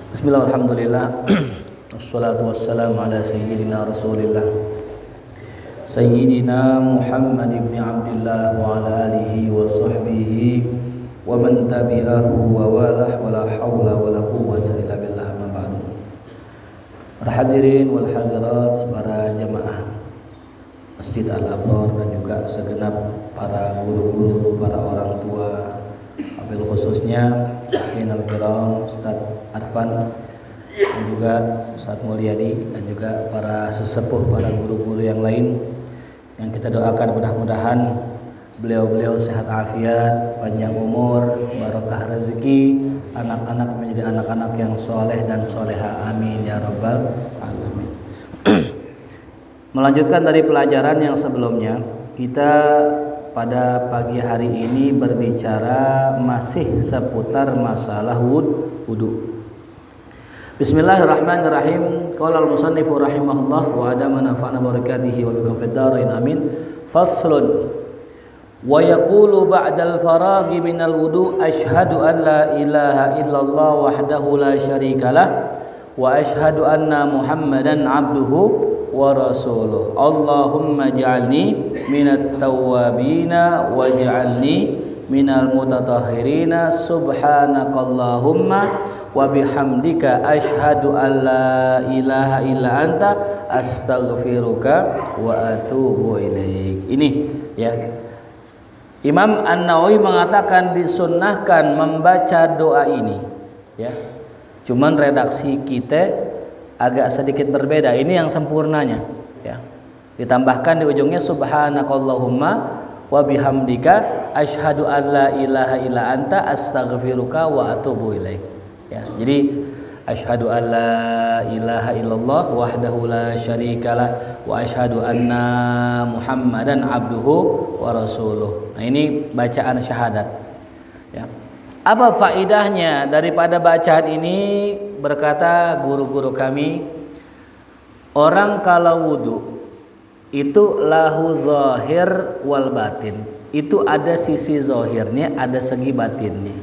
Bismillah, alhamdulillah. Wassalatu wassalamu ala sayyidina Rasulillah Sayyidina Muhammad ibn Abdullah wa ala alihi wa sahbihi wa man tabi'ahu wa walah wa la hawla wa la quwwata illa billah, ma ba'du. Para hadirin wal hadirat, para jamaah Masjid Al-Abrar dan juga segenap para guru-guru, para orang tua, wabil khususnya Akhin Al-Kiram Ustaz Arfan dan juga Ustaz Mulyadi dan juga para sesepuh, para guru-guru yang lain yang kita doakan mudah-mudahan beliau-beliau sehat afiat, panjang umur, barokah rezeki, anak-anak menjadi anak-anak yang soleh dan soleha, amin ya rabbal alamin. Melanjutkan dari pelajaran yang sebelumnya, kita pada pagi hari ini berbicara masih seputar masalah wudu. Bismillahirrahmanirrahim. Qala al-musannifu rahimahullah wa adama nafa'na barakatihi wa bikum fid dharain amin. Faslun. Wa yaqulu ba'dal faraghi minal wudu asyhadu an la ilaha illallah wahdahu la syarikalah wa asyhadu anna Muhammadan abduhu wa rasuluh. Allahumma ja'alni minat tawwabina waj'alni minal mutatahhirina subhanakallahumma wa bihamdika asyhadu an la ilaha illa anta astaghfiruka wa atubu ilaik. Ini ya, Imam An-Nawawi mengatakan disunnahkan membaca doa ini ya. Cuman redaksi kita agak sedikit berbeda. Ini yang sempurnanya ya. Ditambahkan di ujungnya subhanakallahumma wa bihamdika asyhadu an la ilaha illa anta astaghfiruka wa atubu ilaik. Ya, jadi asyhadu an la ilaha illallah wahdahu la syarikalah wa asyhadu anna Muhammadan abduhu wa rasuluh. Nah, ini bacaan syahadat. Ya. Apa faidahnya daripada bacaan ini? Berkata guru-guru kami, orang kalau wudu itu lahu zahir wal batin. Itu ada sisi zahirnya, ada segi batinnya.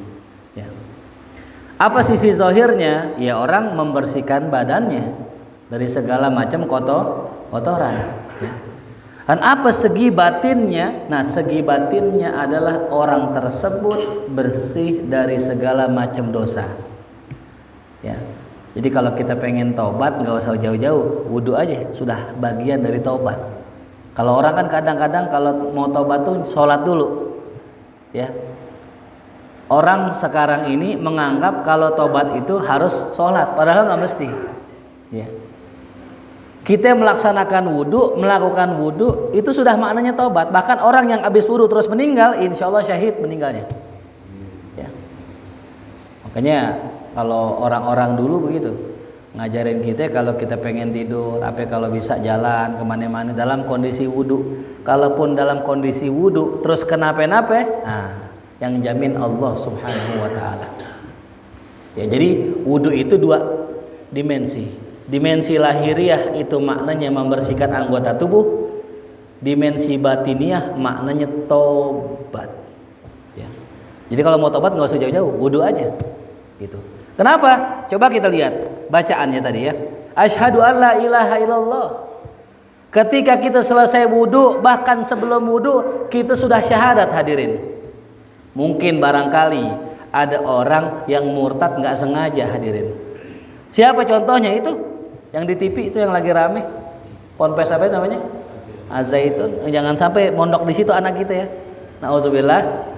Ya. Apa sisi zahirnya? Ya, orang membersihkan badannya dari segala macam kotoran. Ya. Dan apa segi batinnya? Nah, segi batinnya adalah orang tersebut bersih dari segala macam dosa. Ya. Jadi kalau kita pengen taubat, nggak usah jauh-jauh, wudu aja sudah bagian dari taubat. Kalau orang kan kadang-kadang kalau mau taubat tuh sholat dulu, ya. Orang sekarang ini menganggap kalau tobat itu harus sholat, padahal nggak mesti. Ya. Kita melaksanakan wudu, melakukan wudu itu sudah maknanya tobat. Bahkan orang yang habis wudu terus meninggal, insya Allah syahid meninggalnya. Ya. Makanya kalau orang-orang dulu begitu ngajarin kita, kalau kita pengen tidur, kalau bisa jalan kemana-mana dalam kondisi wudu. Kalaupun dalam kondisi wudu terus kenapa-napa, nah, yang jamin Allah subhanahu wa ta'ala. Ya, jadi wudu itu dua dimensi. Dimensi lahiriah itu maknanya membersihkan anggota tubuh. Dimensi batiniah maknanya tobat. Ya. Jadi kalau mau tobat nggak usah jauh-jauh, wudu aja. Gitu. Kenapa? Coba kita lihat bacaannya tadi ya. Asyhadu an la ilaha illallah. Ketika kita selesai wudu, bahkan sebelum wudu kita sudah syahadat, hadirin. Mungkin barangkali ada orang yang murtad nggak sengaja, hadirin. Siapa contohnya itu? Yang di TV itu yang lagi rame. Ponpes apa namanya? Azaitun. Jangan sampai mondok di situ anak kita ya. Nauzubillah.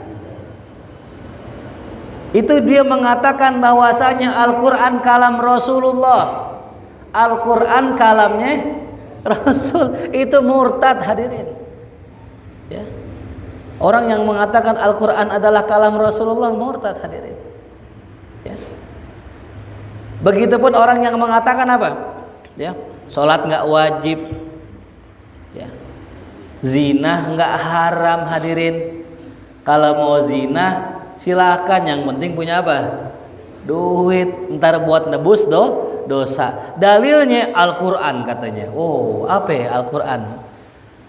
Itu dia mengatakan bahwasanya Al-Qur'an kalam Rasulullah. Al-Qur'an kalamnya Rasul, itu murtad, hadirin. Ya. Orang yang mengatakan Al-Quran adalah kalam Rasulullah murtad, hadirin. Ya. Begitupun orang yang mengatakan apa? Ya, sholat nggak wajib, ya. Zina nggak haram, hadirin. Kalau mau zina silahkan, yang penting punya apa? Duit, ntar buat nebus dosa. Dalilnya Al-Quran katanya. Oh, apa ya Al-Quran?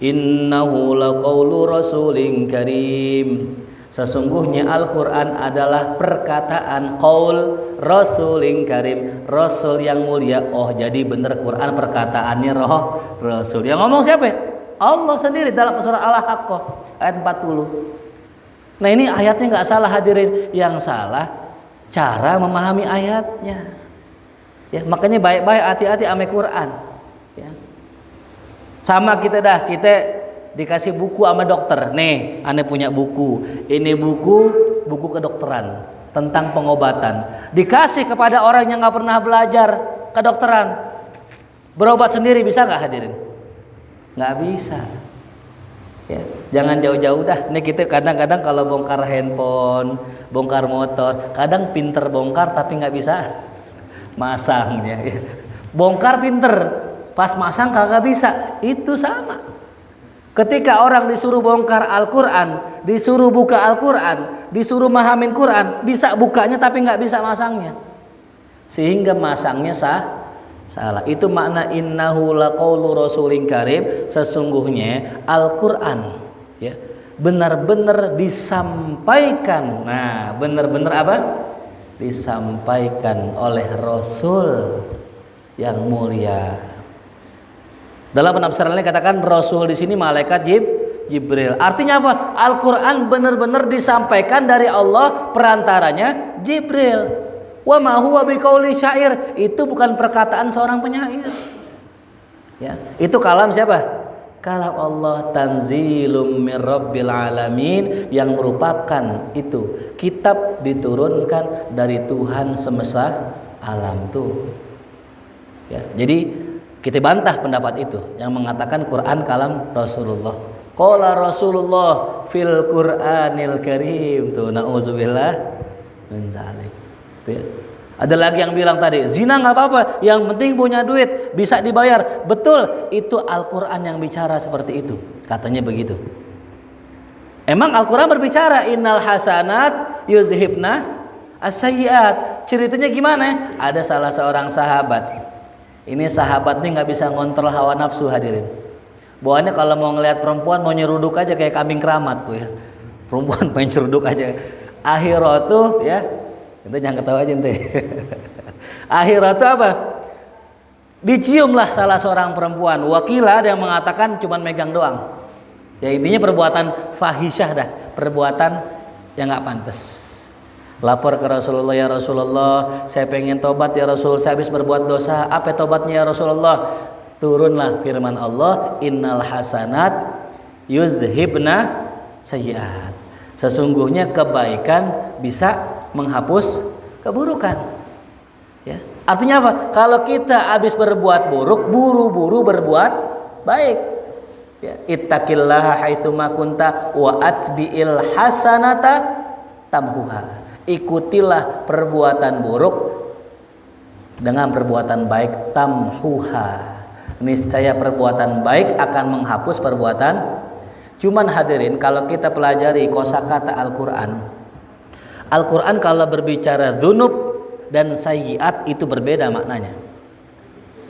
Innahu laqaulu rasulin karim. Sesungguhnya Al-Quran adalah perkataan qaul Rasulin Karim, Rasul yang mulia. Oh, jadi benar Quran perkataannya Rasul. Yang ngomong siapa? Allah sendiri dalam surah Al-Haqqah ayat 40. Nah, ini ayatnya nggak salah hadirin, yang salah cara memahami ayatnya. Ya, makanya baik-baik hati-hati sama Quran. Ya. Sama kita dikasih buku sama dokter. Nih, aneh punya buku. Ini buku kedokteran tentang pengobatan. Dikasih kepada orang yang nggak pernah belajar kedokteran. Berobat sendiri bisa nggak hadirin? Nggak bisa. Ya, jangan jauh-jauh dah. Nih kita kadang-kadang kalau bongkar handphone, bongkar motor, kadang pinter bongkar tapi nggak bisa masangnya. Ya. Bongkar pinter, pas masang kagak bisa. Itu sama. Ketika orang disuruh bongkar Al-Quran, disuruh buka Al-Quran, disuruh mahamin Quran, bisa bukanya tapi nggak bisa masangnya, sehingga masangnya salah. Itu makna innahu laqaulu rasulin karim. Sesungguhnya Al-Quran ya benar-benar disampaikan. Nah, benar-benar apa? Disampaikan oleh Rasul yang mulia. Dalam penafsiran lain katakan Rasul di sini malaikat Jibril. Artinya apa? Al-Quran benar-benar disampaikan dari Allah, perantaranya Jibril. Wa ma huwa biqauli syair. Itu bukan perkataan seorang penyair. Ya, itu kalam siapa? Kalam Allah, tanzilum mir rabbil alamin, yang merupakan itu kitab diturunkan dari Tuhan semesta alam tuh. Ya, jadi kita bantah pendapat itu yang mengatakan Quran kalam Rasulullah. Qala Rasulullah fil Qur'anil Karim. Tuh, nauzubillah min zalik. Tuh ya. Ada lagi yang bilang tadi, zina nggak apa-apa, yang penting punya duit, bisa dibayar. Betul, itu Al-Quran yang bicara seperti itu. Katanya begitu. Emang Al-Quran berbicara, innal hasanat yuzhibna as-sayyiat. Ceritanya gimana? Ada salah seorang sahabat. Ini sahabat nih nggak bisa ngontrol hawa nafsu hadirin. Bawaannya kalau mau ngelihat perempuan mau nyeruduk aja kayak kambing keramat tuh ya. Perempuan main nyeruduk aja. Akhirat tuh ya. Kita jangan ketawa aja ente. Akhirat itu apa? Diciumlah salah seorang perempuan. Wakilah ada yang mengatakan cuman megang doang. Ya intinya perbuatan fahisyah dah, perbuatan yang nggak pantas. Lapor ke Rasulullah, ya Rasulullah, saya pengen tobat ya Rasul, saya habis berbuat dosa. Apa tobatnya ya Rasulullah? Turunlah firman Allah, innal hasanat yuzhibna sayyiat. Sesungguhnya kebaikan bisa menghapus keburukan. Ya. Artinya apa? Kalau kita habis berbuat buruk, buru-buru berbuat baik. Ya. Ittaqillaha haitsuma kunta wa atbi'il hasanata tamhuha. Ikutilah perbuatan buruk dengan perbuatan baik, tamhuha. Niscaya perbuatan baik akan menghapus perbuatan. Cuman hadirin, kalau kita pelajari kosakata Al-Quran, Al-Quran kalau berbicara dzunub dan sayyiat itu berbeda maknanya.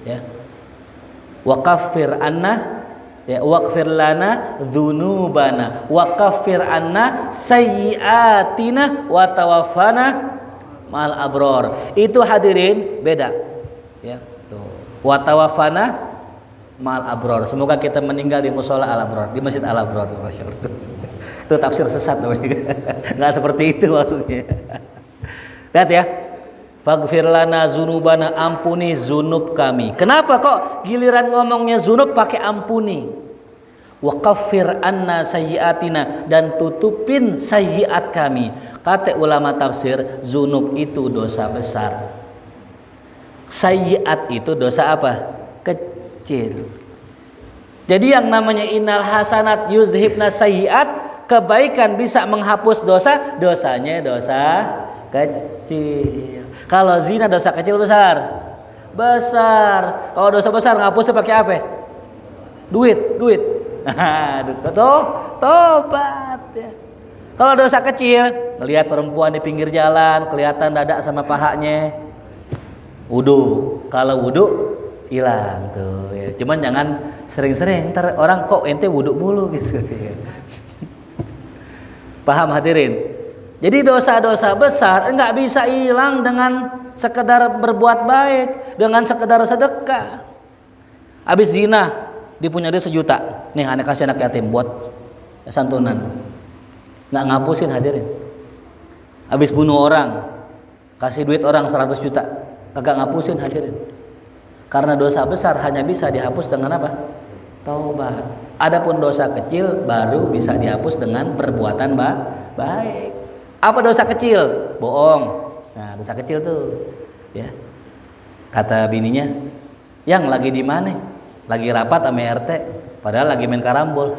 Ya. Wa kaffir anna, ya, waghfir lana dzunubana wa kaffir anna sayyiatina wa tawaffana ma'al abror. Itu hadirin beda. Ya, tuh. Wa tawaffana ma'al abror. Semoga kita meninggal di mushola al-abror, di masjid al-abror. Itu tafsir sesat namanya. Nggak seperti itu maksudnya. Lihat ya. Faghfir lana dzunubana, ampuni zunub kami. Kenapa kok giliran ngomongnya zunub pakai ampuni? Wa kaffir anna sayyiatina, dan tutupin sayyiat kami. Kata ulama tafsir, zunub itu dosa besar. Sayyiat itu dosa apa? Kecil. Jadi yang namanya innal hasanat yuzhibna sayyiat, kebaikan bisa menghapus dosa, dosanya dosa kecil. Kalau zina dosa kecil besar? Besar. Kalau dosa besar ngapusnya pakai apa? Duit. Tobat ya. Kalau dosa kecil, melihat perempuan di pinggir jalan, kelihatan dada sama pahanya, wudu. Kalau wudu hilang tuh ya. Cuman jangan sering-sering, ntar orang kok ente wudu mulu gitu ya. Paham hadirin? Jadi dosa-dosa besar enggak bisa hilang dengan sekedar berbuat baik, dengan sekedar sedekah. Habis zina, dia punya dia 1 juta. Nih aneh kasih anak yatim buat santunan. Enggak ngapusin hadirin. Habis bunuh orang, kasih duit orang 100 juta. Kagak ngapusin hadirin. Karena dosa besar hanya bisa dihapus dengan apa? Taubat. Adapun dosa kecil baru bisa dihapus dengan perbuatan baik. Apa dosa kecil? Bohong. Nah, dosa kecil tuh, ya. Kata bininya, "Yang lagi di mana?" Lagi rapat sama RT, padahal lagi main karambol.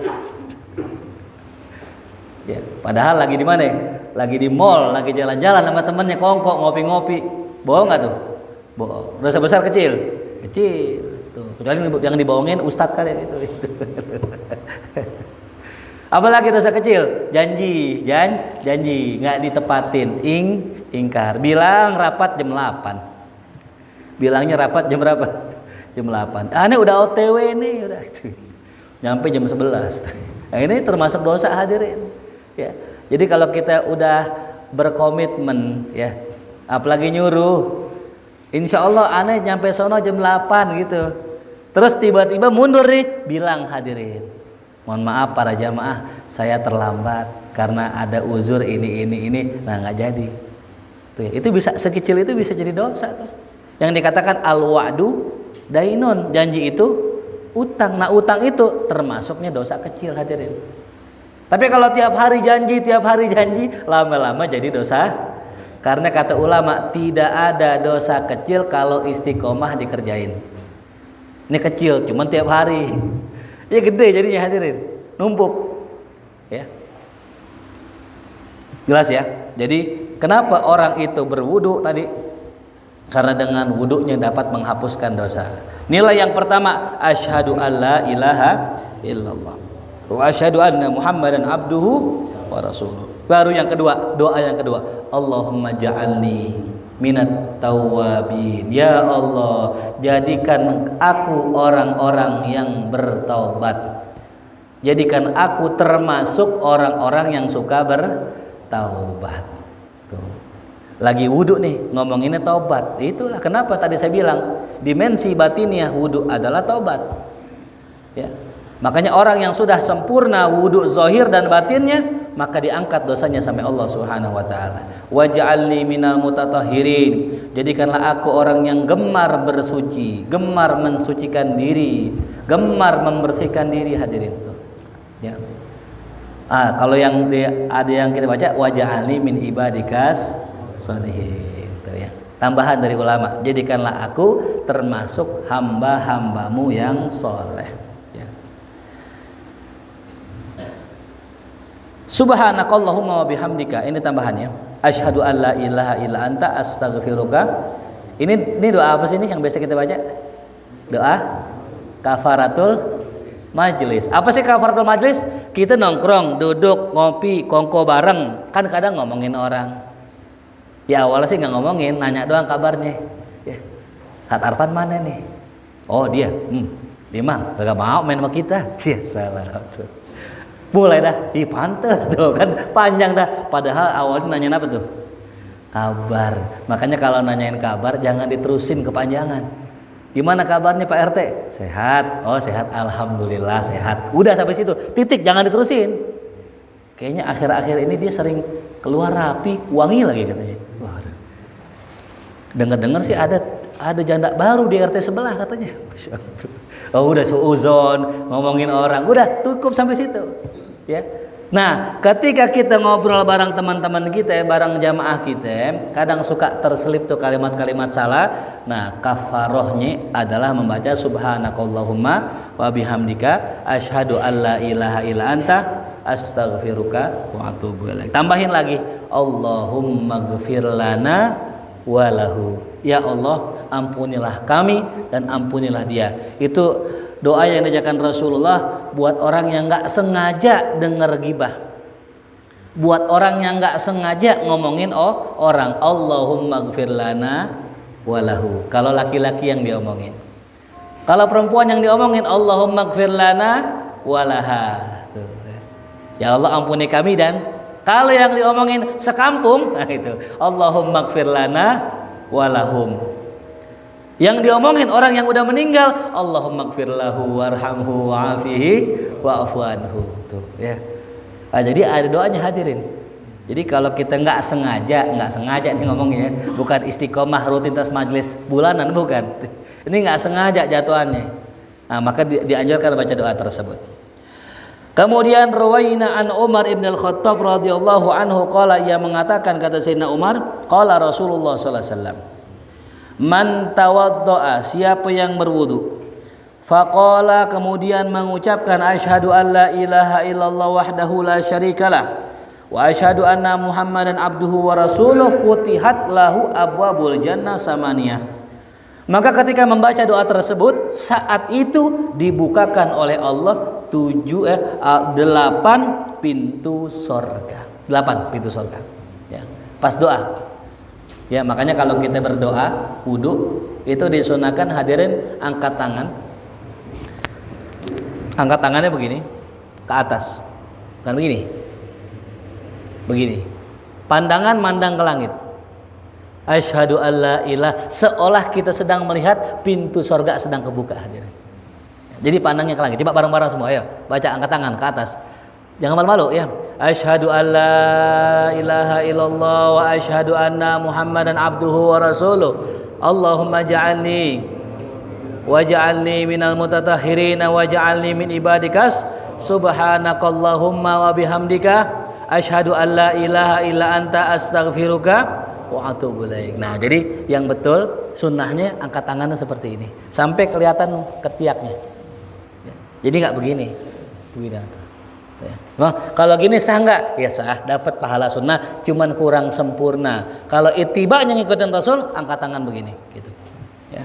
Ya, padahal lagi di mana? Lagi di mall, lagi jalan-jalan sama temennya kongkok ngopi-ngopi. Bohong nggak tuh? Bohong. Dosa besar kecil? Kecil. Tuh, kecuali yang dibohongin ustadz kali itu. Apalagi dosa kecil? Janji nggak ditepatin, ingkar. Bilang rapat jam 8. Bilangnya rapat jam berapa? Jam 8. Ini udah OTW nih, udah. Nyampe jam 11. Nah, ini termasuk dosa hadirin. Ya. Jadi kalau kita udah berkomitmen, ya, apalagi nyuruh, insya Allah aneh nyampe sono jam 8 gitu. Terus tiba-tiba mundur nih, bilang hadirin. Mohon maaf para jamaah, saya terlambat karena ada uzur ini. Nah nggak jadi. Tuh ya, itu bisa sekecil itu bisa jadi dosa tuh. Yang dikatakan al-wa'du dainun, janji itu utang. Nah utang itu termasuknya dosa kecil hadirin. Tapi kalau tiap hari janji, lama-lama jadi dosa. Karena kata ulama tidak ada dosa kecil kalau istiqomah dikerjain. Ini kecil, cuman tiap hari. Ya gede jadinya hadirin, numpuk. Ya. Jelas ya. Jadi kenapa orang itu berwudu tadi? Karena dengan wudunya dapat menghapuskan dosa. Nilai yang pertama, asyhadu alla ilaha illallah wa asyhadu anna Muhammadan abduhu wa rasuluh. Baru yang kedua, doa yang kedua, Allahumma ja'alni minat tawabin. Ya Allah, jadikan aku orang-orang yang bertaubat. Jadikan aku termasuk orang-orang yang suka bertaubat. Tuh. Lagi wudhu nih, ngomonginnya taubat. Itulah kenapa tadi saya bilang dimensi batiniah wudhu adalah taubat. Ya. Makanya orang yang sudah sempurna wudhu zahir dan batinnya, maka diangkat dosanya sampai Allah Subhanahu wa taala. Waj'alni minal mutatahhirin. Jadikanlah aku orang yang gemar bersuci, gemar mensucikan diri, gemar membersihkan diri hadirin tuh. Ya. Kalau yang ada yang kita baca waj'alni min ibadikas sholihin tuh ya. Tambahan dari ulama, jadikanlah aku termasuk hamba-hambamu yang soleh. Subhanakallahumma wa bihamdika. Ini tambahannya. Asyhadu an la ilaha illa anta astaghfiruka. Ini doa apa sih ini yang biasa kita baca? Doa kafaratul majlis. Apa sih kafaratul majlis? Kita nongkrong, duduk, ngopi, kongko bareng. Kan kadang ngomongin orang. Ya awalnya sih nggak ngomongin, nanya doang kabarnya. Ya. Hat Arfan mana nih? Oh dia. Dia mah gak mau main sama kita. Ya salah tuh. Mulai dah, pantes tuh kan panjang dah. Padahal awalnya nanyain apa tuh? Kabar. Makanya kalau nanyain kabar jangan diterusin kepanjangan. Gimana kabarnya Pak RT? Sehat. Oh sehat, alhamdulillah sehat. Udah sampai situ. Titik, jangan diterusin. Kayaknya akhir-akhir ini dia sering keluar rapi, wangi lagi katanya. Waduh. Dengar-dengar sih ada janda baru di RT sebelah katanya. Oh udah suuzon, ngomongin orang, udah cukup sampai situ. Ya. Nah, ketika kita ngobrol bareng teman-teman kita, bareng jamaah kita, kadang suka terselip tuh kalimat-kalimat salah. Nah, kafarohnya adalah membaca subhanakallahumma wa bihamdika asyhadu alla ilaha illa anta astaghfiruka wa atubu ilaik. Tambahin lagi, Allahumma ghfir lana walahu. Ya Allah, ampunilah kami dan ampunilah dia. Itu doa yang diajarkan Rasulullah buat orang yang nggak sengaja dengar gibah, buat orang yang nggak sengaja ngomongin orang. Allahumma ghfir lana walahu. Kalau laki-laki yang diomongin, kalau perempuan yang diomongin Allahumma ghfir lana walaha. Ya Allah ampuni kami dan Kalau yang diomongin sekampung, nah itu Allahumma gfir lana walahum. Yang diomongin orang yang udah meninggal, Allahumma gfir lahu warhamhu wa'afihi wa'afu anhu. Tuh, ya. Nah, jadi ada doanya hadirin. Jadi kalau kita nggak sengaja nih ngomongnya, bukan istiqomah rutinitas majelis bulanan, bukan. Ini nggak sengaja jatuhannya. Nah, maka dianjurkan baca doa tersebut. Kemudian rawaina an Umar ibn al-Khattab radhiyallahu anhu qala, ia mengatakan, kata Sayyidina Umar, qala Rasulullah sallallahu alaihi wasallam, man tawaddoa, siapa yang berwudu, faqala, kemudian mengucapkan, asyhadu an la ilaha illallah wahdahu la syarikalah wa asyhadu anna muhammadan abduhu wa rasuluh, futihat lahu abwabul jannah samaniyah. Maka ketika membaca doa tersebut, saat itu dibukakan oleh Allah 8 pintu sorga. 8 pintu sorga, ya, pas doa. Ya, makanya kalau kita berdoa wudu itu disunahkan hadirin angkat tangan. Angkat tangannya begini ke atas. Bukan begini. Begini. Pandangan mandang ke langit. Asyhadu alla ilaha, seolah kita sedang melihat pintu sorga sedang kebuka hadirin. Jadi pandangnya ke langit. Coba bareng-bareng semua, ayo. Baca, angkat tangan ke atas. Jangan malu-malu ya. Asyhadu alla ilaha illallah wa asyhadu anna muhammadan abduhu wa rasuluh. Allahumma ja'alni waj'alni minal mutatahhirin waj'alni min ibadikas subhanakallahumma wa bihamdika asyhadu an la ilaha illa anta astaghfiruka wa atubu ilaik. Nah, jadi yang betul sunnahnya angkat tangannya seperti ini sampai kelihatan ketiaknya. Jadi nggak begini. Begini. Ya. Nah, kalau gini sah nggak? Ya sah, dapat pahala sunnah, cuman kurang sempurna. Kalau itibanya ngikutin Rasul, angkat tangan begini, gitu. Ya.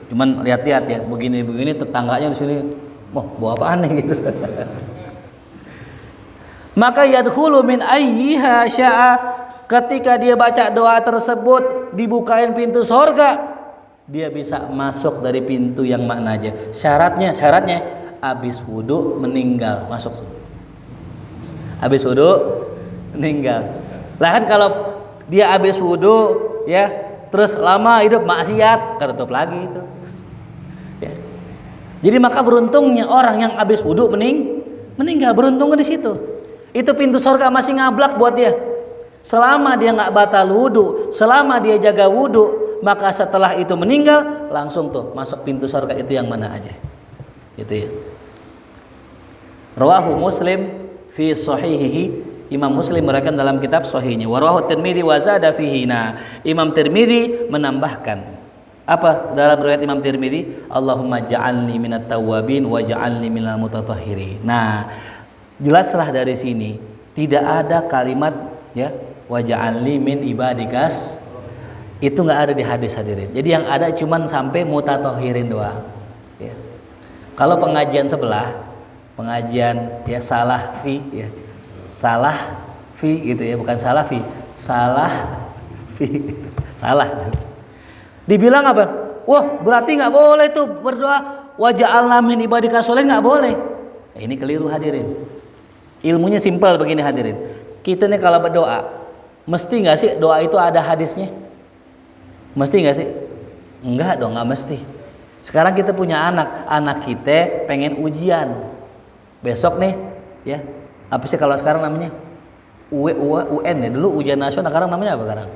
Cuman lihat-lihat ya, begini-begini tetangganya di sini, bawa apaan nih gitu. Maka yadkhulu min ayyiha sya'a, ketika dia baca doa tersebut dibukain pintu sorga, dia bisa masuk dari pintu yang mana aja. Syaratnya habis wudu meninggal masuk. Habis wudu meninggal. Lah kan kalau dia habis wudu ya, terus lama hidup maksiat, ketutup lagi itu. Ya. Jadi maka beruntungnya orang yang habis wudu meninggal, beruntungnya di situ. Itu pintu surga masih ngablak buat dia. Selama dia nggak batal wudu, selama dia jaga wudu, maka setelah itu meninggal langsung tuh masuk pintu surga itu yang mana aja. Gitu ya. Rawahu Muslim fi sahihihi, Imam Muslim meriwayatkan dalam kitab sahihnya. Wa rawahu Tirmidzi wa zada fihi. Nah, Imam Tirmidzi menambahkan apa dalam riwayat Imam Tirmidzi? Allahumma ja'alni minat tawwabin wa ja'alni minal mutatahhirin. Nah, jelaslah dari sini tidak ada kalimat ya wa ja'alni min ibadikas, itu nggak ada di hadis hadirin. Jadi yang ada cuman sampai mutatahhirin doang. Ya. Kalau pengajian sebelah, pengajian ya salafi ya, salafi gitu ya, bukan salafi, salafi, salah. Dibilang apa? Wah, berarti nggak boleh tuh berdoa wa ja'alna min ibadikas sholihin, nggak boleh. Ini keliru hadirin. Ilmunya simpel begini hadirin. Kita nih kalau berdoa, mesti nggak sih doa itu ada hadisnya? Mesti nggak sih? Enggak dong, nggak mesti. Sekarang kita punya anak kita pengen ujian besok nih, ya. Apa sih kalau sekarang namanya? UN ya. Dulu ujian nasional, sekarang namanya apa sekarang?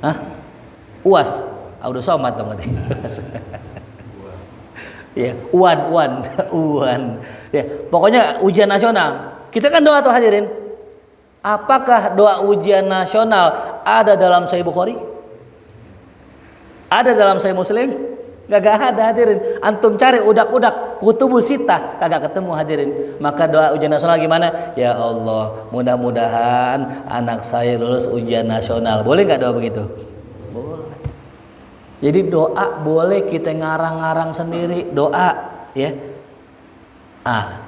Hah? UAS. Udah somat dong nanti. Ya, UAN. Ya, pokoknya ujian nasional. Kita kan doa tuh hadirin. Apakah doa ujian nasional ada dalam Sahih Bukhari? Ada dalam Sahih Muslim? Gak ada hadirin. Antum cari udak-udak kutubus sittah, kagak ketemu hadirin. Maka doa ujian nasional gimana? Ya Allah, mudah-mudahan anak saya lulus ujian nasional. Boleh nggak doa begitu? Boleh. Jadi doa boleh kita ngarang-ngarang sendiri doa, ya.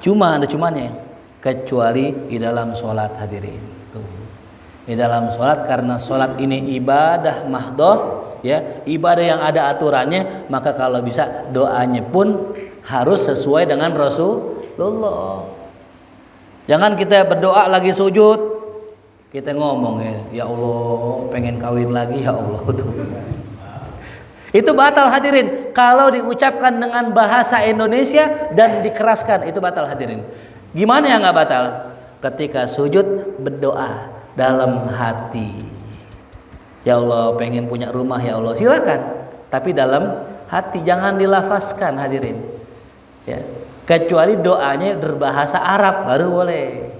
Cuma ada cumannya, kecuali di dalam sholat hadirin. Tuh. Di dalam sholat, karena sholat ini ibadah mahdoh, ya, ibadah yang ada aturannya, maka kalau bisa doanya pun harus sesuai dengan Rasulullah. Jangan kita berdoa lagi sujud, kita ngomong ya Allah pengen kawin lagi ya Allah. Itu batal hadirin. Kalau diucapkan dengan bahasa Indonesia dan dikeraskan, itu batal hadirin. Gimana yang nggak batal? Ketika sujud berdoa dalam hati. Ya Allah pengen punya rumah ya Allah, silakan. Tapi dalam hati, jangan dilafazkan hadirin. Ya. Kecuali doanya berbahasa Arab baru boleh.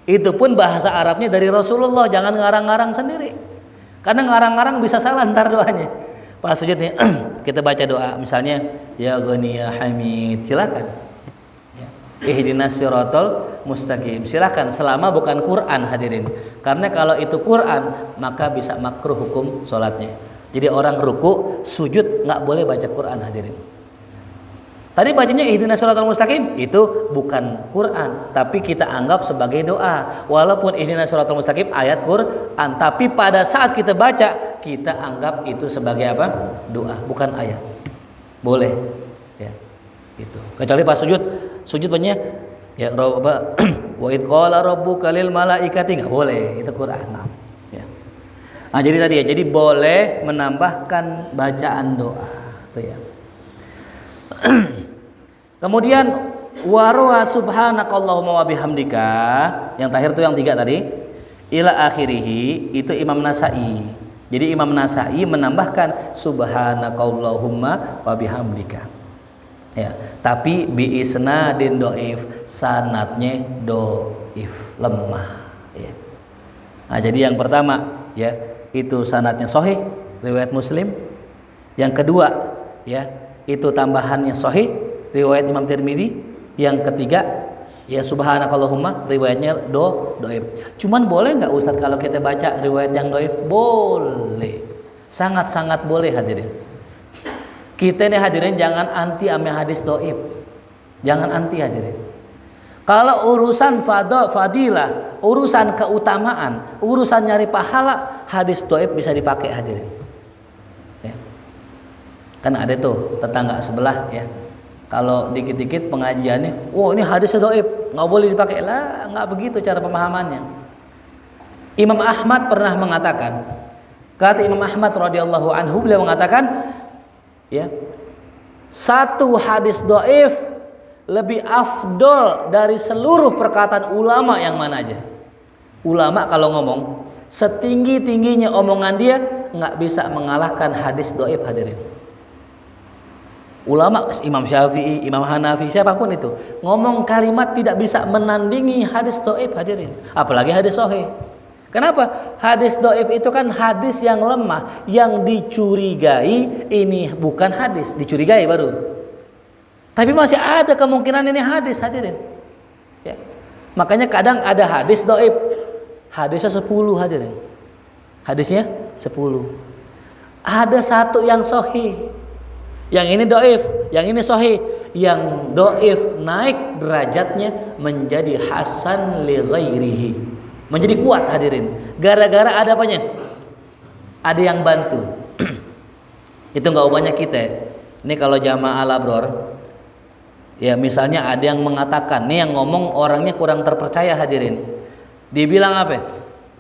Itu pun bahasa Arabnya dari Rasulullah, jangan ngarang-ngarang sendiri. Karena ngarang-ngarang bisa salah ntar doanya. Pas sujud nih, kita baca doa misalnya ya Ghani ya Hamid, silakan. Ya. Ihdinas siratal mustaqim, silakan selama bukan Quran hadirin. Karena kalau itu Quran maka bisa makruh hukum sholatnya. Jadi orang ruku, sujud nggak boleh baca Quran hadirin. Tadi bacanya ihdinas siratal mustaqim itu bukan Quran, tapi kita anggap sebagai doa. Walaupun ihdinas siratal mustaqim ayat Quran, tapi pada saat kita baca, kita anggap itu sebagai apa? Doa, bukan ayat. Boleh. Ya. Gitu. Kecuali pas sujud banyak ya Rabb wa id qala rabbuka lil malaikati, enggak boleh, itu Quran. Ya. Nah, jadi tadi ya, jadi boleh menambahkan bacaan doa. Itu ya. Kemudian waroha subhanakallahumma wa bihamdika, yang terakhir tuh yang 3 tadi, ila akhirihi, itu Imam Nasai. Jadi Imam Nasai menambahkan subhanakallahumma wa bihamdika. Ya, tapi bi isnadin dhaif, sanadnya dhaif, lemah, ya. Nah, jadi yang pertama ya, itu sanadnya sahih, riwayat Muslim. Yang kedua ya, itu tambahannya sahih, riwayat Imam Tirmidzi. Yang ketiga ya subhanakallahumma, riwayatnya dhaif. Cuman boleh nggak Ustadz kalau kita baca riwayat yang dhaif? Boleh, sangat-sangat boleh hadirin. Kita ini hadirin jangan anti ame hadis dhaif, jangan anti hadirin. Kalau urusan fadilah, urusan keutamaan, urusan nyari pahala, hadis dhaif bisa dipakai hadirin. Ya. Kan ada tuh tetangga sebelah ya, kalau dikit-dikit pengajiannya, ini hadisnya dhaif, nggak boleh dipakai. Lah, nggak begitu cara pemahamannya. Imam Ahmad pernah mengatakan, kata Imam Ahmad radhiyallahu anhu, beliau mengatakan, ya, satu hadis dhaif lebih afdol dari seluruh perkataan ulama yang mana aja. Ulama kalau ngomong, setinggi-tingginya omongan dia nggak bisa mengalahkan hadis dhaif hadirin. Ulama Imam Syafi'i, Imam Hanafi, siapapun itu ngomong kalimat tidak bisa menandingi hadis dhaif hadirin, apalagi hadis sahih. Kenapa? Hadis dhaif itu kan hadis yang lemah, yang dicurigai ini bukan hadis, dicurigai baru. Tapi masih ada kemungkinan ini hadis hadirin. Ya. Makanya kadang ada hadis dhaif, hadisnya 10 hadirin. Hadisnya 10. Ada satu yang sahih. Yang ini dhaif, yang ini sahih. Yang dhaif naik derajatnya menjadi hasan li ghairihi, menjadi kuat hadirin. Gara-gara ada apanya? Ada yang bantu. Itu enggak banyak kita. Ini kalau jamaah al-abror, ya misalnya ada yang mengatakan, nih yang ngomong orangnya kurang terpercaya hadirin. Dibilang apa?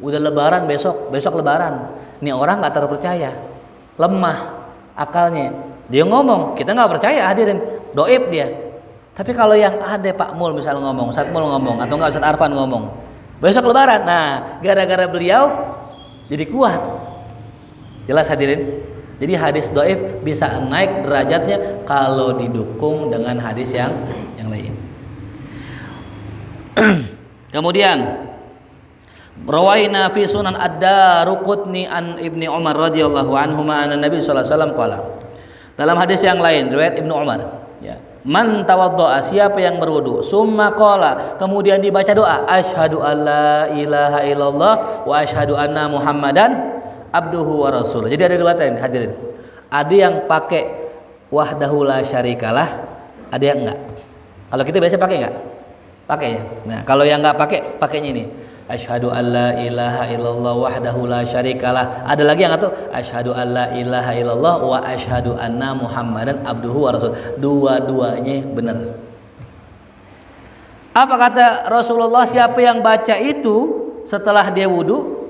Udah lebaran besok lebaran. Nih orang enggak terpercaya, lemah akalnya. Dia ngomong, kita nggak percaya hadirin, dhaif dia. Tapi kalau yang ada Pak Mul misalnya ngomong, Ustadz Mul ngomong, atau nggak Ustadz Arfan ngomong, besok lebaran, nah gara-gara beliau jadi kuat. Jelas hadirin. Jadi hadis dhaif bisa naik derajatnya kalau didukung dengan hadis yang lain. Kemudian rawaina fi sunan ad-Daruqutni an Ibni Umar radhiyallahu anhuma anna Nabi sallallahu alaihi wasallam qala. Dalam hadis yang lain riwayat Ibnu Umar, ya, man tawaddoa, siapa yang berwudu, summa qala, kemudian dibaca doa, asyhadu alla ilaha illallah wa asyhadu anna Muhammadan abduhu wa rasuluh. Jadi ada dua tadi hadirin. Ada yang pakai wahdahu la syarikalah, ada yang enggak. Kalau kita biasa pakai enggak? Pakai ya. Nah, kalau yang enggak pakai, pakainya ini. Asyhadu alla ilaha illallah wahdahu la syarikalah. Ada lagi yang itu asyhadu alla ilaha illallah wa asyhadu anna Muhammadan abduhu wa rasul. Dua-duanya benar. Apa kata Rasulullah, siapa yang baca itu setelah dia wudu,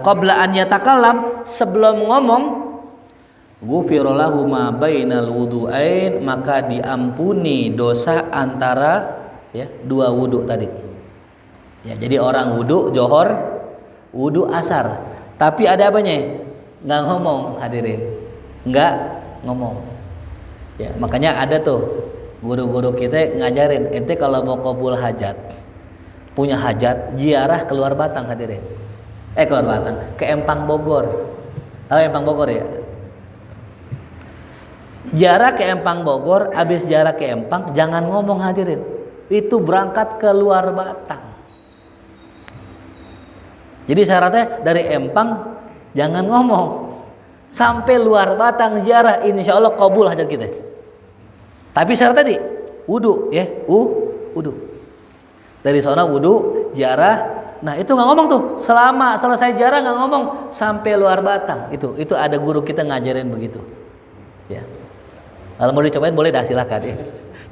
qabla an yatakallam, sebelum ngomong, ghufira lahu ma bainal wudu'ain, maka diampuni dosa antara ya dua wudu tadi. Ya, jadi orang wudu johor, wudu asar, tapi ada apanya? Nggak ngomong, hadirin, nggak ngomong. Ya, makanya ada tuh guru-guru kita ngajarin, ente kalau mau qabul hajat, punya hajat, ziarah keluar Batang, hadirin. Keluar Batang, ke Empang Bogor. Tahu Empang Bogor ya? Ziarah ke Empang Bogor, habis ziarah ke Empang jangan ngomong, hadirin. Itu berangkat ke luar Batang. Jadi syaratnya dari Empang jangan ngomong sampai luar Batang ziarah, insya Allah qabul hajat kita. Tapi syarat tadi wudu ya, wudu. Dari sana wudu, ziarah. Nah, itu nggak ngomong tuh. Selama selesai ziarah nggak ngomong sampai luar Batang. Itu ada guru kita ngajarin begitu. Ya. Kalau mau dicobain boleh dah, silakan ya.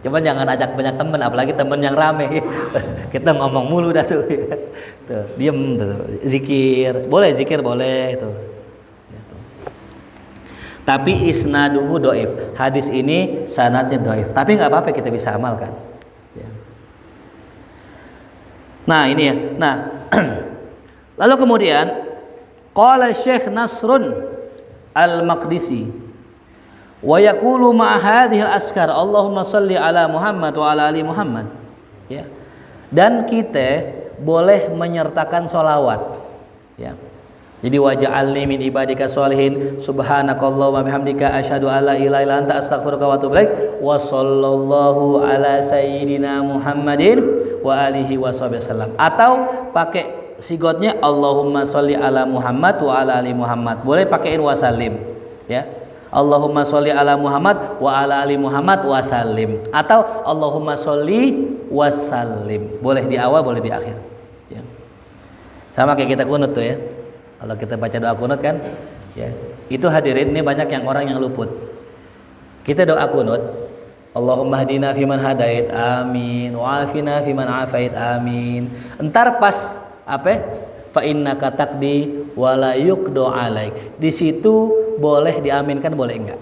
Cuman jangan ajak banyak temen, apalagi temen yang rame. Kita ngomong mulu dah tuh. Tuh, diem tuh. Zikir, boleh tuh. Tapi isnaduhu doif. Hadis ini sanadnya doif. Tapi nggak apa-apa, kita bisa amalkan. Ya. Nah ini ya. Nah, lalu kemudian qala Syekh Nasrun Al-Maqdisi wa yaqulu ma hadhihi al-askar Allahumma shalli ala Muhammad wa ala ali Muhammad. Ya. Dan kita boleh menyertakan sholawat. Ya. Jadi waj'alni min ibadika sholihin subhanakallahumma bihamdika asyhadu alla ilaha illa anta astaghfiruka wa atubu ilaik wa sallallahu ala sayyidina Muhammadin wa alihi wasallam. Atau pakai sigotnya Allahumma sholli ala Muhammad wa ala ali Muhammad. Boleh pakaiin wasallim ya. Allahumma sholli ala Muhammad wa ala ali Muhammad wasallim. Atau Allahumma sholli wasallim. Boleh di awal, boleh di akhir ya. Sama kayak kita kunut tuh ya. Kalau kita baca doa kunut kan, ya itu hadirin, ini banyak yang orang yang luput. Kita doa kunut, Allahumma hadina fiman hadait, amin, wa'afina fiman afait, amin. Entar pas apa? Fa innaka taqdi wa la yuqdu alaik. Di situ boleh diaminkan, boleh enggak?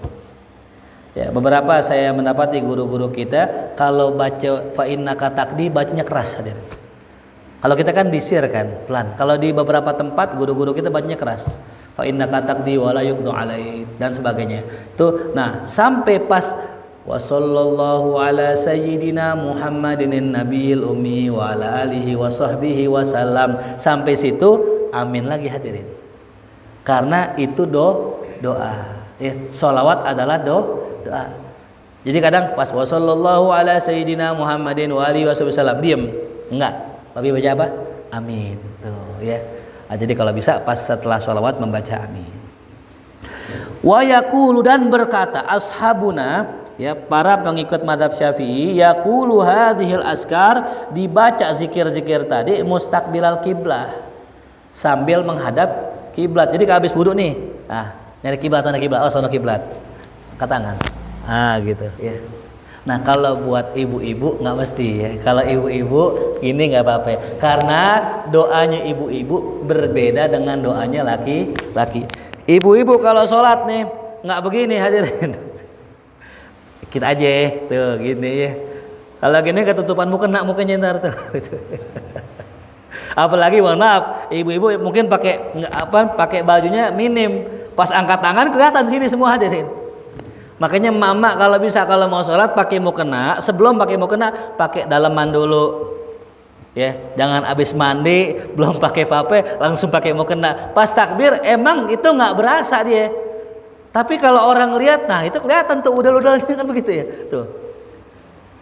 Ya, beberapa saya mendapati guru-guru kita kalau baca fa innaka taqdi bacanya keras, hadirin. Kalau kita kan disir kan pelan. Kalau di beberapa tempat guru-guru kita bacanya keras. Fa innaka taqdi wa la yuqdu alaik dan sebagainya. Tuh, nah sampai pas wa sallallahu ala sayyidina Muhammadin nabiyil ummi wa ala alihi wa sahbihi wasallam. Sampai situ amin lagi, hadirin. Karena itu doa. Ya, sholawat adalah doa. Jadi kadang pas wa sallallahu ala sayyidina Muhammadin wa alihi wasallam diam. Enggak. Tapi baca apa? Amin. Tuh ya. Nah, jadi kalau bisa pas setelah sholawat membaca amin. Wa yaqulu, dan berkata ashabuna, ya para pengikut mazhab Syafi'i, yaqulu hadhil askar, dibaca zikir-zikir tadi mustaqbilal kiblah, sambil menghadap kiblat. Jadi kalau habis wudu nih, nyari kiblat, oh sono kiblat. Angkat tangan. Gitu ya. Nah kalau buat ibu-ibu nggak mesti ya. Kalau ibu-ibu ini nggak apa-apa ya. Karena doanya ibu-ibu berbeda dengan doanya laki-laki. Ibu-ibu kalau sholat nih nggak begini, hadirin. Kita aja tuh gini ya. Kalau gini ketutupan mukena, mukanya ntar tuh. Apalagi mohon maaf, ibu-ibu mungkin pakai bajunya minim. Pas angkat tangan kelihatan sini semua, hadirin. Makanya mama kalau bisa, kalau mau sholat pakai mukena, sebelum pakai mukena pakai daleman dulu, ya jangan habis mandi belum pakai pape langsung pakai mukena. Pas takbir emang itu nggak berasa dia, tapi kalau orang lihat, nah itu kelihatan tuh udal-udalnya kan begitu ya, tuh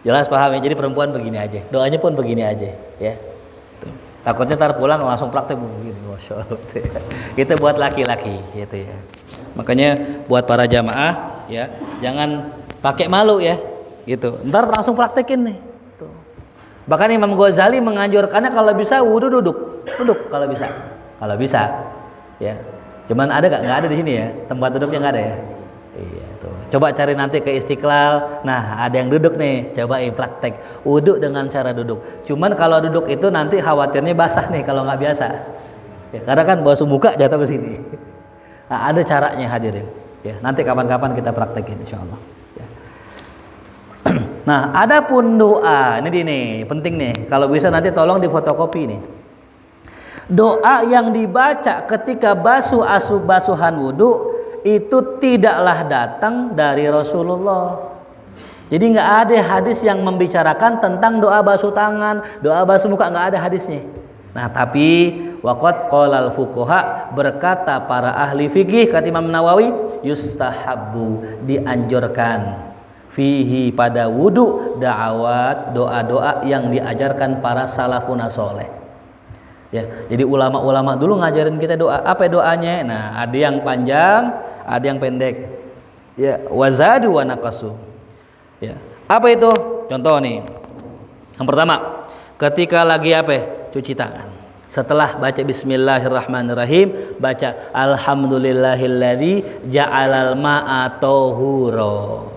jelas paham ya. Jadi perempuan begini aja, doanya pun begini aja, ya. Tuh. Takutnya ntar pulang langsung praktek begini, masya Allah. Itu buat laki-laki, gitu ya. Makanya buat para jamaah, ya jangan pakai malu ya, gitu. Ntar langsung praktekin nih. Tuh. Bahkan Imam Ghazali menganjurkannya kalau bisa wudu duduk kalau bisa, ya. Cuman ada nggak ada di sini ya, tempat duduknya nggak ada ya. Iya tuh. Coba cari nanti ke Istiqlal. Nah, ada yang duduk nih, cobain praktek wudhu dengan cara duduk. Cuman kalau duduk itu nanti khawatirnya basah nih kalau nggak biasa. Ya, karena kan basuh muka jatuh ke sini. Nah, ada caranya hadirin. Ya, nanti kapan-kapan kita praktekin insyaallah. Ya. Nah, adapun doa, ini penting nih. Kalau bisa nanti tolong difotokopi nih. Doa yang dibaca ketika basuhan wudhu itu tidaklah datang dari Rasulullah. Jadi nggak ada hadis yang membicarakan tentang doa basuh tangan, doa basuh muka, nggak ada hadisnya. Nah, tapi waqad qalal fuqaha, berkata para ahli fikih kata Imam Nawawi, yustahabbu, dianjurkan, fihi, pada wudu, da'awat, doa-doa yang diajarkan para salafun saleh. Ya, jadi ulama-ulama dulu ngajarin kita doa. Apa doanya? Nah, ada yang panjang, ada yang pendek. Ya, wazadu wa naqasu. Ya. Apa itu? Contoh nih. Yang pertama, ketika lagi cuci tangan. Setelah baca bismillahirrahmanirrahim, baca alhamdulillahilladzi ja'alal ma'a tahura.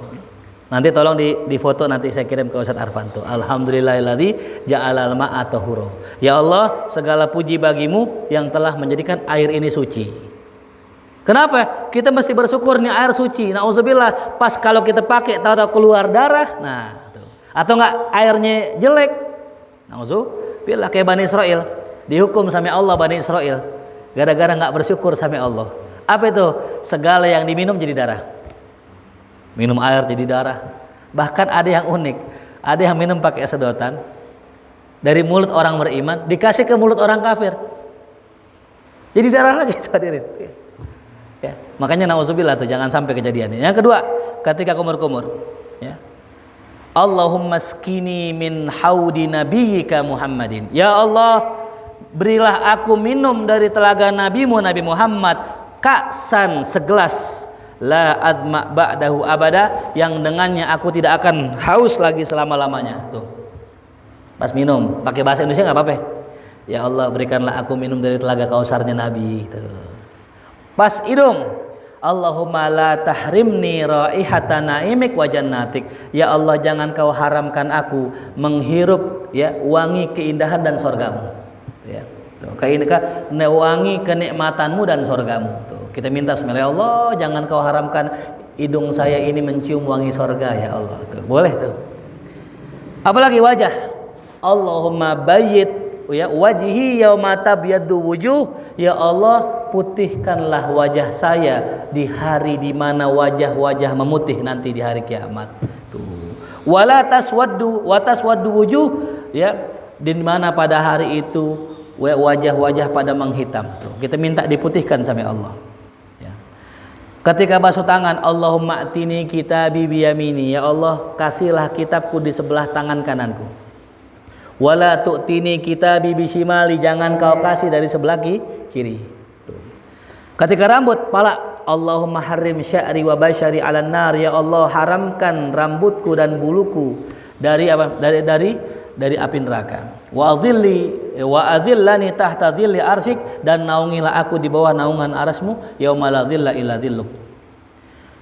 Nanti tolong di foto, nanti saya kirim ke Ustaz Arfan tuh. Alhamdulillahilladzi ja'alal ma'a tahura. Ya Allah, segala puji bagimu yang telah menjadikan air ini suci. Kenapa? Kita mesti bersyukur nih air suci. Nauzubillah, pas kalau kita pakai tahu-tahu keluar darah, nah tuh. Atau enggak airnya jelek. Nauzubillah, kayak Bani Israel. Dihukum sama Allah Bani Israel gara-gara enggak bersyukur sama Allah. Apa itu? Segala yang diminum jadi darah. Minum air jadi darah. Bahkan ada yang unik, ada yang minum pakai sedotan dari mulut orang beriman dikasih ke mulut orang kafir, jadi darah lagi itu hadirin. Ya, makanya nauzubillah tuh jangan sampai kejadian ini. Yang kedua, ketika kumur-kumur, ya, Allahumma skini min haudi nabiyyika Muhammadin. Ya Allah, berilah aku minum dari telaga nabimu Nabi Muhammad, ka'san, segelas, la adma ba'dahu abada, yang dengannya aku tidak akan haus lagi selama-lamanya. Tuh. Pas minum, pakai bahasa Indonesia enggak apa-apa. Ya Allah, berikanlah aku minum dari telaga kausarnya Nabi. Tuh. Pas hidung, Allahumma la tahrimni raihata naimik wa jannatik. Ya Allah, jangan kau haramkan aku menghirup ya wangi keindahan dan surgamu. Ya. Tuh, wangi kenikmatanmu dan surgamu. Tuh. Kita minta semoga ya Allah, jangan kau haramkan hidung saya ini mencium wangi surga ya Allah. Tuh, boleh tuh. Apalagi wajah. Allahumma bayyit ya wajhi yauma tabyaddu wujuh. Ya Allah, putihkanlah wajah saya di hari di mana wajah-wajah memutih nanti di hari kiamat. Tuh. Wala taswaddu wa taswaddu wujuh, ya, di mana pada hari itu wajah-wajah pada menghitam. Tuh, kita minta diputihkan sama Allah. Ya. Ketika basuh tangan, Allahumma atini kitabi biyamini. Ya Allah, kasihlah kitabku di sebelah tangan kananku. Wala tu'tini kitabi bishimali. Jangan kau kasih dari sebelah kiri. Tuh. Ketika rambut, pala, Allahumma harrim sya'ri wa basyari 'alan nar. Ya Allah, haramkan rambutku dan buluku dari apa? Dari api neraka. Wa adzillani tahta dzilli arsik, dan naungilah aku di bawah naungan arasmu yauma la dzilla illa dzilluk.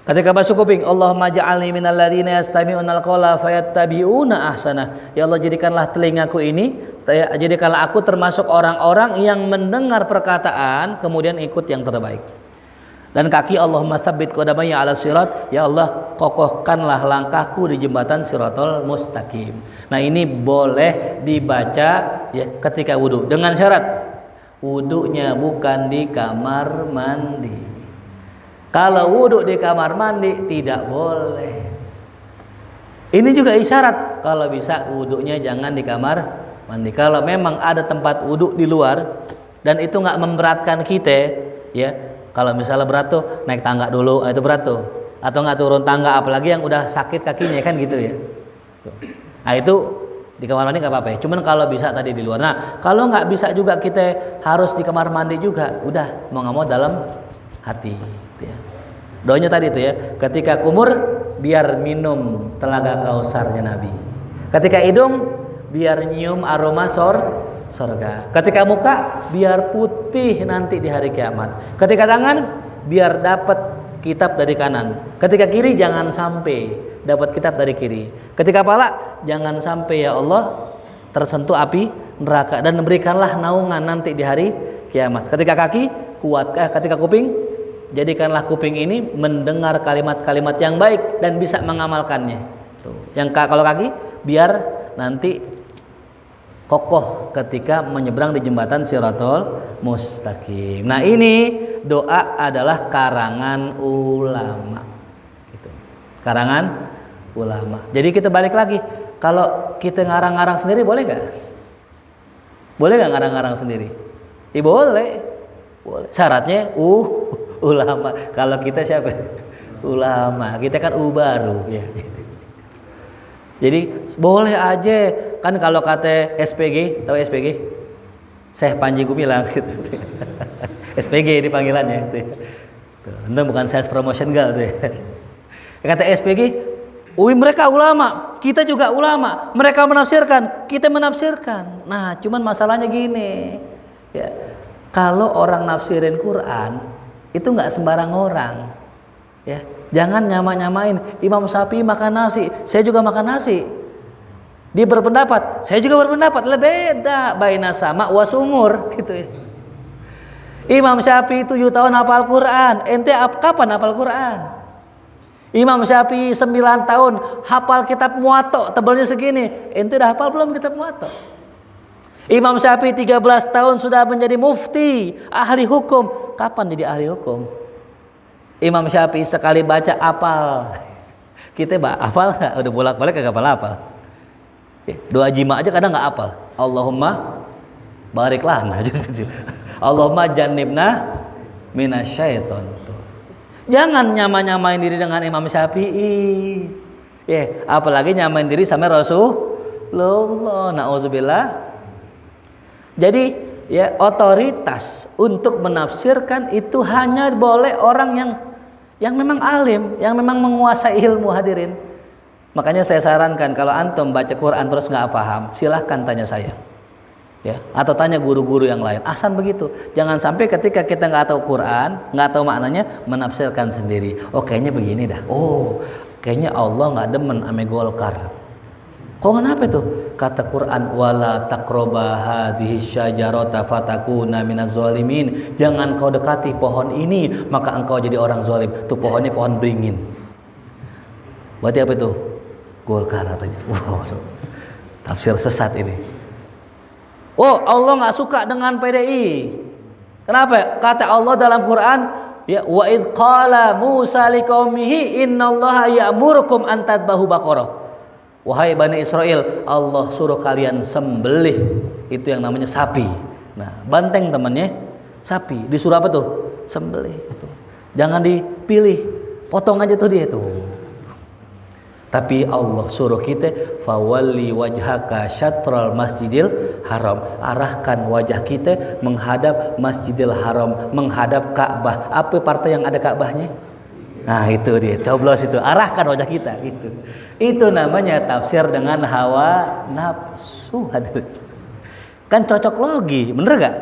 Ketika basuh kuping, Allahumma ja'alni minal ladzina yastami'unal qawla fayattabi'una ahsana. Ya Allah, jadikanlah telingaku ini, jadikanlah aku termasuk orang-orang yang mendengar perkataan kemudian ikut yang terbaik. Dan kaki, Allahumma tsabbit qadamaya 'ala sirat. Ya Allah, kokohkanlah langkahku di jembatan Siratal Mustaqim. Nah, ini boleh dibaca ya ketika wudu dengan syarat wudunya bukan di kamar mandi. Kalau wudu di kamar mandi tidak boleh. Ini juga isyarat, kalau bisa wudunya jangan di kamar mandi. Kalau memang ada tempat wudu di luar dan itu nggak memberatkan kita, ya. Kalau misalnya berat tuh naik tangga dulu, itu berat tuh. Atau nggak turun tangga, apalagi yang udah sakit kakinya kan gitu ya. Nah itu di kamar mandi nggak apa-apa. Cuman kalau bisa tadi di luar. Nah kalau nggak bisa juga kita harus di kamar mandi juga. Udah mau nggak mau dalam hati. Ya. Doanya tadi itu ya. Ketika kumur biar minum telaga kausarnya Nabi. Ketika hidung biar nyium aroma surga. Ketika muka biar putih nanti di hari kiamat. Ketika tangan biar dapat kitab dari kanan. Ketika kiri jangan sampai dapat kitab dari kiri. Ketika pala jangan sampai ya Allah tersentuh api neraka, dan berikanlah naungan nanti di hari kiamat. Ketika kaki ketika kuping, jadikanlah kuping ini mendengar kalimat-kalimat yang baik dan bisa mengamalkannya. Tuh. Yang kalau kaki biar nanti kokoh ketika menyeberang di jembatan Shirathul Mustaqim. Nah, ini doa adalah karangan ulama. Gitu. Karangan ulama. Jadi kita balik lagi, kalau kita ngarang-ngarang sendiri boleh nggak? Boleh nggak ngarang-ngarang sendiri? Ya boleh. Boleh. Syaratnya ulama. Kalau kita siapa? Ulama. Kita kan baru ya. Jadi boleh aja kan, kalau kata SPG, tahu SPG? Syekh Panji Gumilang gitu. SPG ini panggilannya gitu. Itu bukan sales promotion gal tuh. Kata SPG, mereka ulama, kita juga ulama. Mereka menafsirkan, kita menafsirkan. Nah, cuman masalahnya gini. Ya. Kalau orang nafsirin Quran itu nggak sembarang orang. Ya, jangan nyamain Imam Syafi'i makan nasi, saya juga makan nasi. Dia berpendapat, saya juga berpendapat. Beda baina sama wa sumur gitu ya. Imam Syafi'i 7 tahun hafal Quran, ente kapan hafal Quran? Imam Syafi'i 9 tahun hafal kitab Muwatta, tebalnya segini, ente udah hafal belum kitab Muwatta? Imam Syafi'i 13 tahun sudah menjadi mufti, ahli hukum, kapan jadi ahli hukum? Imam Syafi'i sekali baca apal. Kita hafal nggak? Udah bolak-balik kagak hafal. Doa jima aja kadang nggak hafal. Allahumma barik lana. Allahumma jannibna minasyaiton. Jangan nyamain diri dengan Imam Syafi'i. Apalagi nyamain diri sama Rasulullah. Nauzubillah. Jadi ya, otoritas untuk menafsirkan itu hanya boleh orang yang memang alim, yang memang menguasai ilmu, hadirin. Makanya saya sarankan kalau antum baca Quran terus nggak paham, silahkan tanya saya, ya, atau tanya guru-guru yang lain. Ahsan begitu. Jangan sampai ketika kita nggak tahu Quran, nggak tahu maknanya, menafsirkan sendiri. Oh, kayaknya begini dah. Oh, kayaknya Allah nggak demen ame Golkar. Kok kenapa itu? Kata Quran, wala taqraba hadhihi syajarata fatakuna minaz zalimin. Jangan kau dekati pohon ini, maka engkau jadi orang zalim. Tuh pohonnya pohon beringin. Berarti apa itu? Golkar katanya. Waduh. Tafsir sesat ini. Oh, Allah enggak suka dengan PDI. Kenapa? Kata Allah dalam Quran, ya, wa id qala Musa liqaumihi innallaha ya'murukum an tadbahu baqarah. Wahai Bani Israel, Allah suruh kalian sembelih itu yang namanya sapi. Nah, banteng temannya sapi. Disuruh apa tuh? Sembelih. Jangan dipilih, potong aja tuh dia tuh. Tapi Allah suruh kita fawalli wajhaka syatral masjidil haram. Arahkan wajah kita menghadap Masjidil Haram, menghadap Ka'bah. Apa partai yang ada Ka'bahnya? Nah, itu dia, coblos itu, arahkan wajah kita gitu. Itu namanya tafsir dengan hawa nafsu, hadirin. Kan cocok logi, bener gak?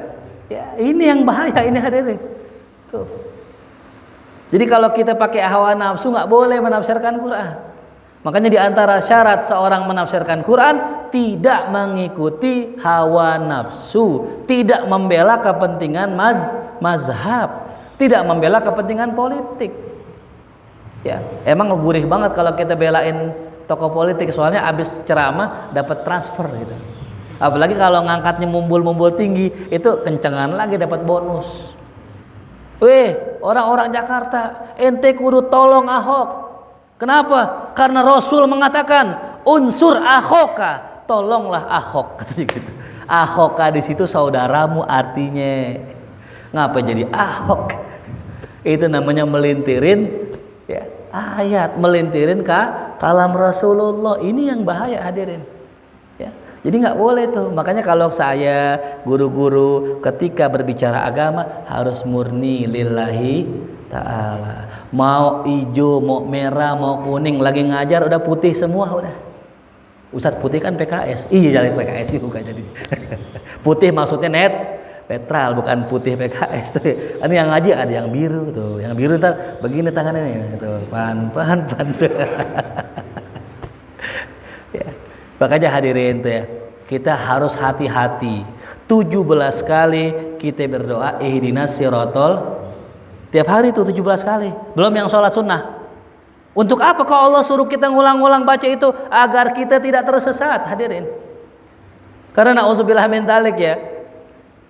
Ya, ini yang bahaya ini, hadirin. Tuh. Jadi kalau kita pakai hawa nafsu nggak boleh menafsirkan Quran. Makanya di antara syarat seorang menafsirkan Quran, tidak mengikuti hawa nafsu, tidak membela kepentingan mazhab, tidak membela kepentingan politik. Ya, emang gurih banget kalau kita belain tokoh politik, soalnya abis ceramah dapat transfer gitu. Apalagi kalau ngangkatnya mumbul tinggi, itu kencengan lagi dapat bonus. Weh, orang-orang Jakarta, ente kudu tolong Ahok. Kenapa? Karena Rasul mengatakan unsur Ahoka, tolonglah Ahok, katanya gitu. Ahoka di situ saudaramu artinya. Ngapa jadi Ahok? Itu namanya melintirin ya, ayat, melintirin kalam Rasulullah. Ini yang bahaya, hadirin. Ya, jadi nggak boleh tuh. Makanya kalau saya guru-guru ketika berbicara agama harus murni lillahi ta'ala. Mau hijau, mau merah, mau kuning, lagi ngajar udah putih semua udah. Ustadz putih kan PKS. Iya, jadi PKS juga jadi. Putih maksudnya netral, bukan putih PKS tuh. Kan yang ngaji ada yang biru tuh. Yang biru ntar begini tangannya nih, tuh. Pan tuh. Ya. Makanya hadirin tuh ya, kita harus hati-hati. 17 kali kita berdoa ihdinas sirotol. Tiap hari tuh 17 kali. Belum yang sholat sunnah. Untuk apa kalau Allah suruh kita ngulang-ngulang baca itu? Agar kita tidak tersesat, hadirin. Karena na'udzubillah min dzalik ya.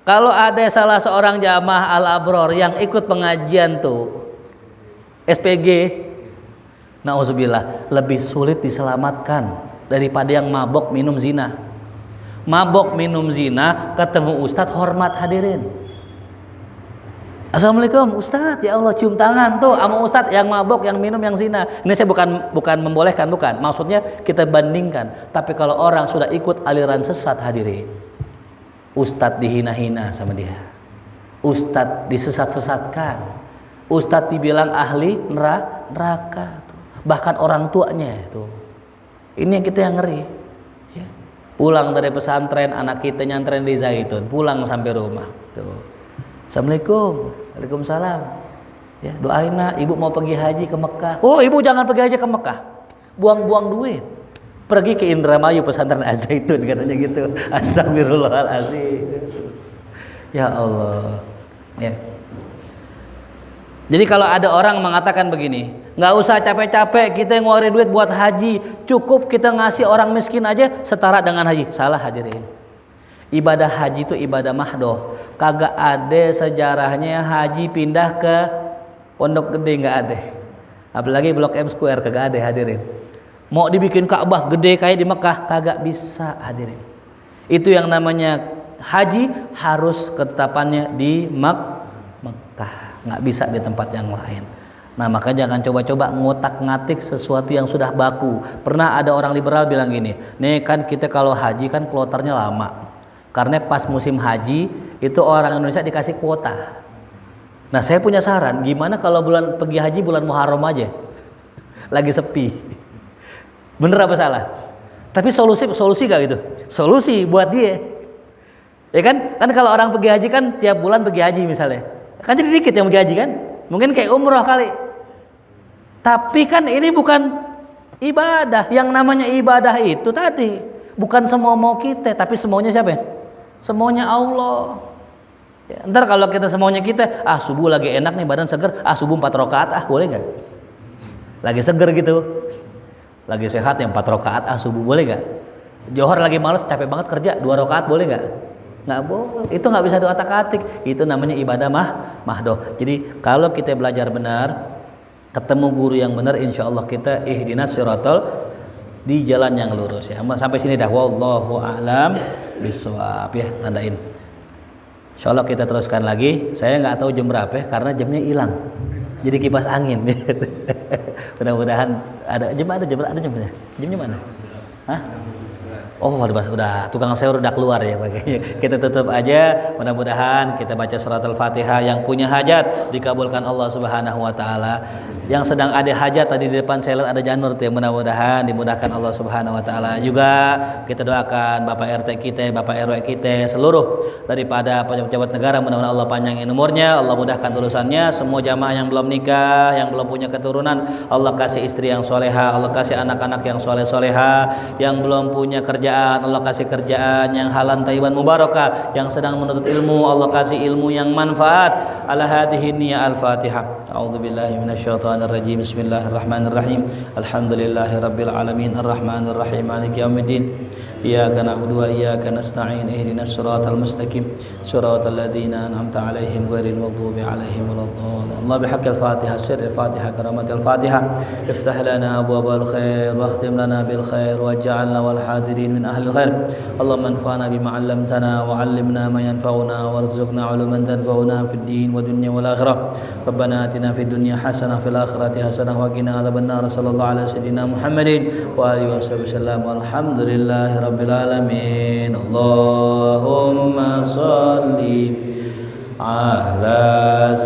Kalau ada salah seorang jamaah al-abror yang ikut pengajian tuh SPG, na'udzubillah, lebih sulit diselamatkan daripada yang mabok minum zina. Mabok minum zina ketemu ustadz hormat, hadirin. Assalamualaikum Ustadz, ya Allah cium tangan tuh sama Ustadz yang mabok, yang minum, yang zina. Ini saya bukan membolehkan, bukan. Maksudnya kita bandingkan. Tapi kalau orang sudah ikut aliran sesat, hadirin, Ustadz dihina-hina sama dia, Ustadz disesat-sesatkan, Ustadz dibilang ahli neraka tuh. Bahkan orang tuanya tuh. Ini yang kita yang ngeri ya. Pulang dari pesantren, anak kita nyantren di Zaitun, pulang sampai rumah tuh, Assalamualaikum, waalaikumsalam. Ya, doain nak, ibu mau pergi haji ke Mekah. Oh, ibu jangan pergi haji ke Mekah, buang-buang duit. Pergi ke Indramayu pesantren Az-Zaitun katanya gitu. Astagfirullahaladzim. Ya Allah. Ya. Jadi kalau ada orang mengatakan begini, nggak usah capek-capek kita ngeluarin duit buat haji, cukup kita ngasih orang miskin aja setara dengan haji. Salah, hadirin. Ibadah haji itu ibadah mahdoh. Kagak ada sejarahnya haji pindah ke Pondok Gede, nggak ada. Apalagi Blok M Square, kagak ada, hadirin. Mau dibikin Ka'bah gede kayak di Mekah, kagak bisa, hadirin. Itu yang namanya haji harus ketetapannya di Mekah, nggak bisa di tempat yang lain. Nah, maka jangan coba-coba ngotak-ngatik sesuatu yang sudah baku. Pernah ada orang liberal bilang gini, nih kan kita kalau haji kan kloternya lama. Karena pas musim haji itu orang Indonesia dikasih kuota. Nah, saya punya saran, gimana kalau bulan pergi haji bulan Muharram aja, lagi sepi. Bener apa salah? Tapi solusi gak gitu? Solusi buat dia. Ya kan? Kan kalau orang pergi haji kan tiap bulan pergi haji misalnya. Kan jadi dikit yang pergi haji kan? Mungkin kayak umroh kali. Tapi kan ini bukan ibadah. Yang namanya ibadah itu tadi bukan semua mau kita, tapi semuanya siapa ya? Semuanya Allah. Ya, ntar kalau kita semuanya kita, subuh lagi enak nih badan seger, subuh 4 rakaat, boleh nggak? Lagi seger gitu, lagi sehat yang 4 rakaat, subuh boleh nggak? Johor lagi males, capek banget kerja, 2 rakaat boleh nggak? Nggak boleh. Itu nggak bisa diotak-atik. Itu namanya ibadah mahdoh. Jadi kalau kita belajar benar, ketemu guru yang benar, insya Allah kita ihdinas siratal, di jalan yang lurus ya. Sampai sini dah, wallahu a'lam bishawab ya, tandain. Insyaallah kita teruskan lagi. Saya nggak tahu jam berapa ya, karena jamnya hilang. Jadi kipas angin. Mudah-mudahan ada jamnya. Jamnya mana? Hah? Oh, udah tukang sayur udah keluar ya, makanya kita tutup aja. Mudah-mudahan kita baca surat Al-Fatihah. Yang punya hajat dikabulkan Allah Subhanahu wa taala. Yang sedang ada hajat, tadi di depan saya lihat ada janur tuh, mudah-mudahan dimudahkan Allah Subhanahu wa taala. Juga kita doakan Bapak RT kita, Bapak RW kita, seluruh daripada pejabat negara, mudah-mudahan Allah panjangin umurnya, Allah mudahkan urusannya. Semua jamaah yang belum nikah, yang belum punya keturunan, Allah kasih istri yang soleha, Allah kasih anak-anak yang soleh-soleha. Yang belum punya kerjaan, Allah kasih kerjaan yang halan thayyiban mubarakah. Yang sedang menuntut ilmu, Allah kasih ilmu yang manfaat. Ala hadhihi niyya al-Fatihah. A'udzubillahi minasyaitonirrajim. Bismillahirrahmanirrahim. Alhamdulillahi rabbil alamin, arrahmanir rahim, maliki yaumiddin. Iyyaka na'budu wa iyyaka nasta'in. Ihdinas siratal mustaqim, siratal ladzina an'amta 'alaihim ghairil maghdubi 'alaihim waladdallin. Allah bihaqqil Fatihah, sirril Fatihah, karamatil Fatihah. Iftah lana abwabal khair wa akhtim lana bil khair waj'alna wal hadirin min ahlil khair. Allahumma anfa'na bima 'allamtana wa 'allimna ma yanfa'una warzuqna 'uluman tanfa'una fid din wa dunya wal akhirah. Rabbana atina fid dunya hasanah fil akhirati hasanah wa qina adzabannar. Sallallahu ala sayyidina Muhammadin wa alihi wasallam. Walhamdulillahi rabbil alamin. Allahumma shalli ala